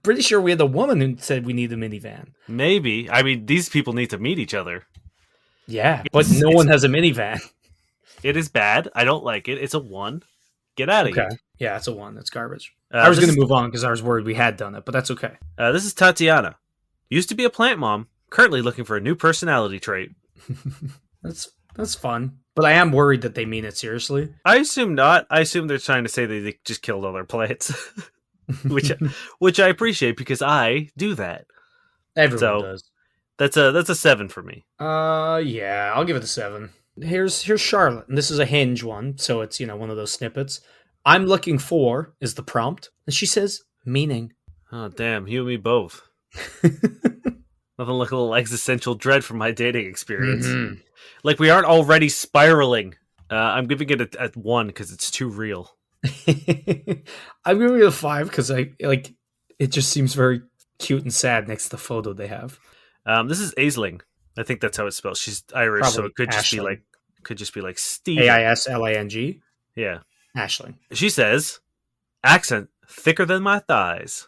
Pretty sure we had a woman who said we need a minivan. Maybe. I mean, these people need to meet each other. Yeah, but no one has a minivan. It is bad. I don't like it. It's a 1. Get out of Okay. here. Yeah, it's a 1. That's garbage. I was going to move on because I was worried we had done it, but that's okay. This is Tatiana. Used to be a plant mom. Currently looking for a new personality trait. That's fun. But I am worried that they mean it seriously. I assume not. I assume they're trying to say that they just killed all their plants. which I appreciate because I do that. Everyone does. That's a 7 for me. Yeah, I'll give it a 7. Here's Charlotte, and this is a Hinge one, so it's one of those snippets. I'm looking for is the prompt, and she says meaning. Oh damn, you and me both. Nothing like a little existential dread from my dating experience. Mm-hmm. Like we aren't already spiraling. I'm giving it a 1 because it's too real. I'm giving it a 5 because it just seems very cute and sad next to the photo they have. This is Aisling. I think that's how it's spelled. She's Irish, Probably so it could just be like Steve. Aisling. Yeah. Ashling. She says, accent thicker than my thighs.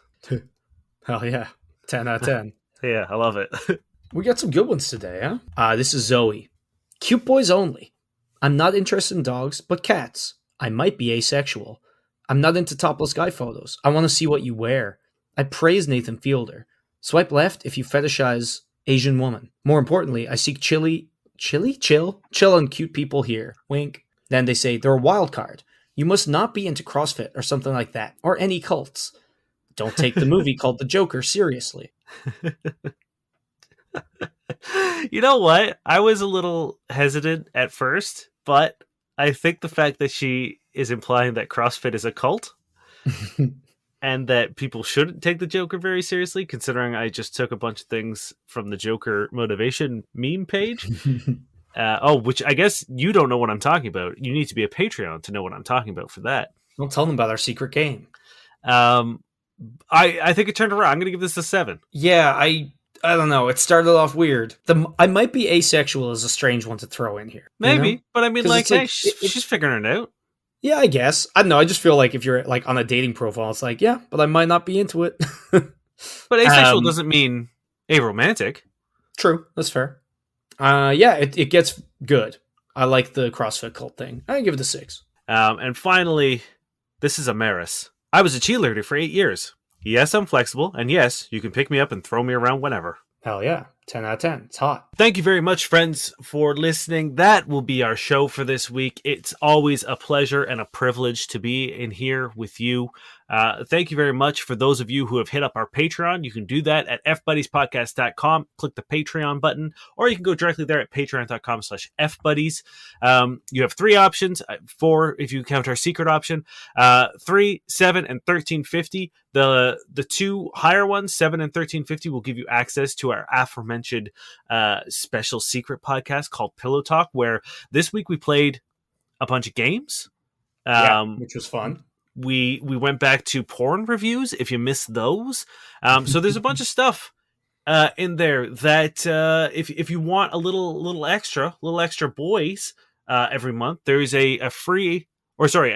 Hell yeah. 10 out of 10. Yeah, I love it. We got some good ones today, huh? This is Zoe. Cute boys only. I'm not interested in dogs, but cats. I might be asexual. I'm not into topless guy photos. I want to see what you wear. I praise Nathan Fielder. Swipe left if you fetishize Asian woman. More importantly, I seek chill and cute people here. Wink. Then they say they're a wild card. You must not be into CrossFit or something like that, or any cults. Don't take the movie called The Joker seriously. You know what? I was a little hesitant at first, but I think the fact that she is implying that CrossFit is a cult and that people shouldn't take the Joker very seriously, considering I just took a bunch of things from the Joker motivation meme page. Which I guess you don't know what I'm talking about. You need to be a Patreon to know what I'm talking about for that. Don't tell them about our secret game. I think it turned around. I'm going to give this a 7. Yeah, I don't know. It started off weird. I might be asexual is a strange one to throw in here. Maybe, but I mean, like, hey, like, she's figuring it out. Yeah, I guess. I don't know. I just feel like if you're like on a dating profile, it's like, yeah, but I might not be into it. But asexual doesn't mean aromantic. True. That's fair. Yeah, it gets good. I like the CrossFit cult thing. I give it a 6. And finally, this is Amaris. I was a cheerleader for 8 years. Yes, I'm flexible, and yes, you can pick me up and throw me around whenever. Hell yeah. 10 out of 10. It's hot. Thank you very much, friends, for listening. That will be our show for this week. It's always a pleasure and a privilege to be in here with you. Thank you very much for those of you who have hit up our Patreon. You can do that at fbuddiespodcast.com. Click the Patreon button, or you can go directly there at patreon.com/fbuddies. You have 3 options, 4 if you count our secret option, 3, 7, and $13.50. The 2 higher ones, 7 and $13.50, will give you access to our aforementioned special secret podcast called Pillow Talk, where this week we played a bunch of games. Which was fun. We went back to porn reviews if you missed those. So there's a bunch of stuff in there that if you want a little extra boys every month, there is an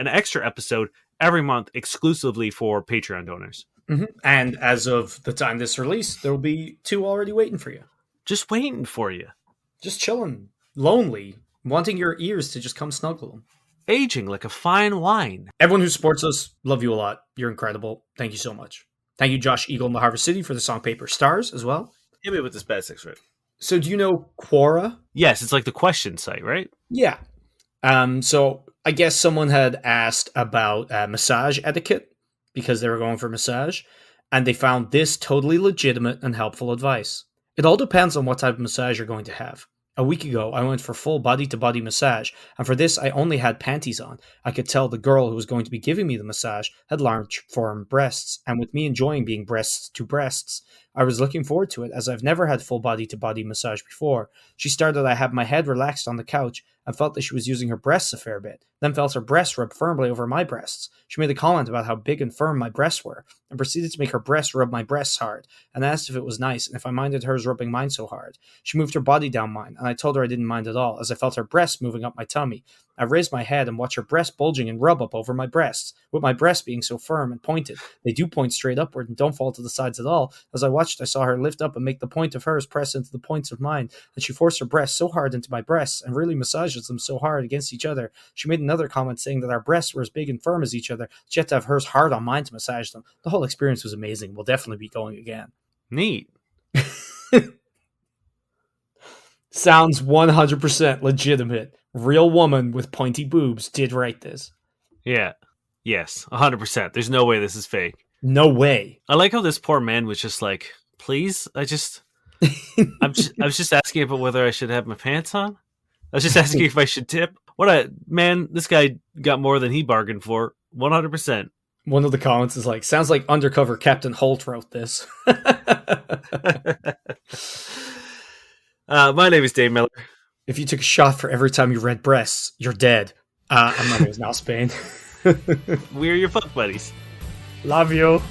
extra episode every month exclusively for Patreon donors. Mm-hmm. And as of the time this release, there will be 2 already waiting for you. Just waiting for you. Just chilling. Lonely. wanting your ears to just come snuggle them. Aging like a fine wine. Everyone who supports us, love you a lot. You're incredible. Thank you so much. Thank you, Josh Eagle in the Harvest City, for the song Paper Stars as well. Hit me with this bad sex rip. So do you know Quora? Yes, it's like the question site, right? Yeah. So I guess someone had asked about massage etiquette because they were going for massage, and they found this totally legitimate and helpful advice. It all depends on what type of massage you're going to have. A week ago, I went for full body-to-body massage, and for this, I only had panties on. I could tell the girl who was going to be giving me the massage had large, firm breasts, and with me enjoying being breasts to breasts, I was looking forward to it, as I've never had full body-to-body massage before. She started, I had my head relaxed on the couch, and felt that she was using her breasts a fair bit, then felt her breasts rub firmly over my breasts. She made a comment about how big and firm my breasts were, and proceeded to make her breasts rub my breasts hard, and asked if it was nice, and if I minded hers rubbing mine so hard. She moved her body down mine, and I told her I didn't mind at all, as I felt her breasts moving up my tummy. I raised my head and watched her breasts bulging and rub up over my breasts, with my breasts being so firm and pointed. They do point straight upward and don't fall to the sides at all. As I watched, I saw her lift up and make the point of hers press into the points of mine, and she forced her breasts so hard into my breasts, and really massages them so hard against each other. She made another comment saying that our breasts were as big and firm as each other. She had to have hers hard on mine to massage them. The whole experience was amazing. We'll definitely be going again. Neat. Sounds 100% legitimate. Real woman with pointy boobs did write this. Yeah. Yes. 100%. There's no way this is fake. No way. I like how this poor man was just like, please, I was just asking about whether I should have my pants on. I was just asking if I should tip. This guy got more than he bargained for. 100%. One of the comments is like, sounds like undercover Captain Holt wrote this. My name is Dave Miller. If you took a shot for every time you read breasts, you're dead. My name is Now Spain. We're your fuck buddies. Love you.